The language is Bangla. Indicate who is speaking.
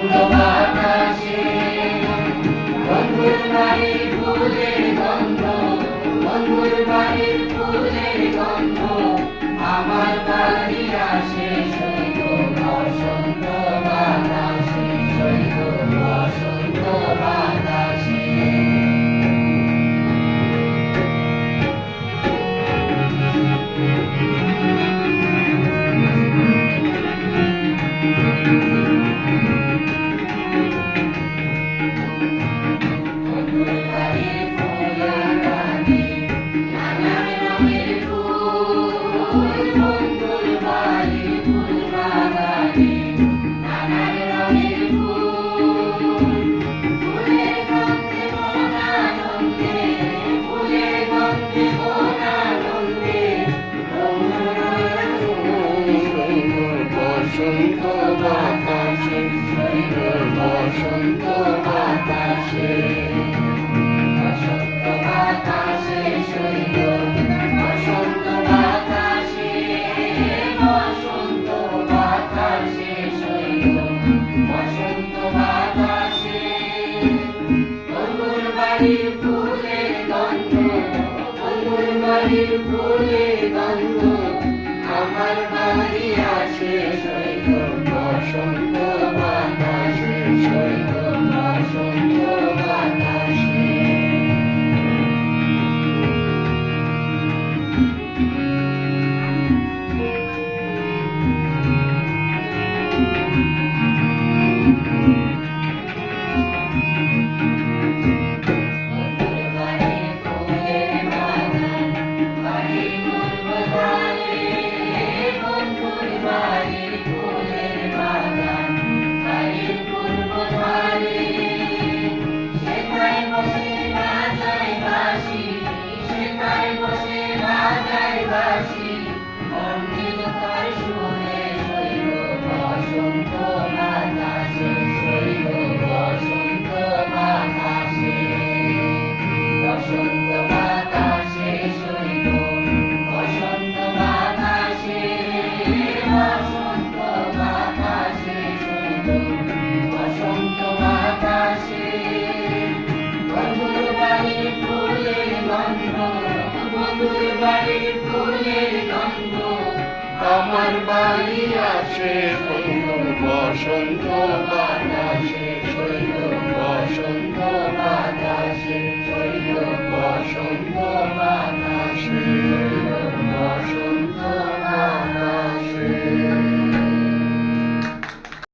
Speaker 1: বসন্ত বাতাসে বন্ধুর বাড়ির ফুলের গন্ধ, বন্ধুর বাড়ির ফুলের গন্ধ আমার বাড়ি আসে সইব বসন্ত বাতাসে, সইব বসন্ত বাতাসে। বসন্ত বাতাসে সইব বসন্ত বাতাসে, বসন্ত বাতাসে সইব বসন্ত বাতাসে, বসন্ত বাতাসে সইব বসন্ত বাতাসে। বন্ধুর বাড়ির ফুলের গন্ধ, বন্ধুর বাড়ির ফুলের গন্ধ আমার বাড়ি আসে সইব বসন্ত বাতাসে, সইব বসন্ত বাতাসে। বন্ধুর বাড়ির ফুলের বাগান, বাড়ির পূর্ব ধারে, বন্ধুর বাড়ির ফুলের বাগান, বাড়ির পূর্ব ধারে। সেথায় বসে বাজায় বাঁশি, সেথায় বসে বাজায় বাঁশি, মন্দিরতার সুরে সইব বসন্ত বাতাসে, সইব বসন্ত বাতাসে। বসন্ত বাতাসে সইব বসন্ত বাতাসে, বসন্ত বাতাসে সইব বসন্ত বাতাসে। বন্ধুর বাড়ির ফুলের গন্ধ, বন্ধুর বাড়ির ফুলের গন্ধ আমার বাড়ি আসে সইব বসন্ত বাতাসে, সইব বসন্ত বাতাসে।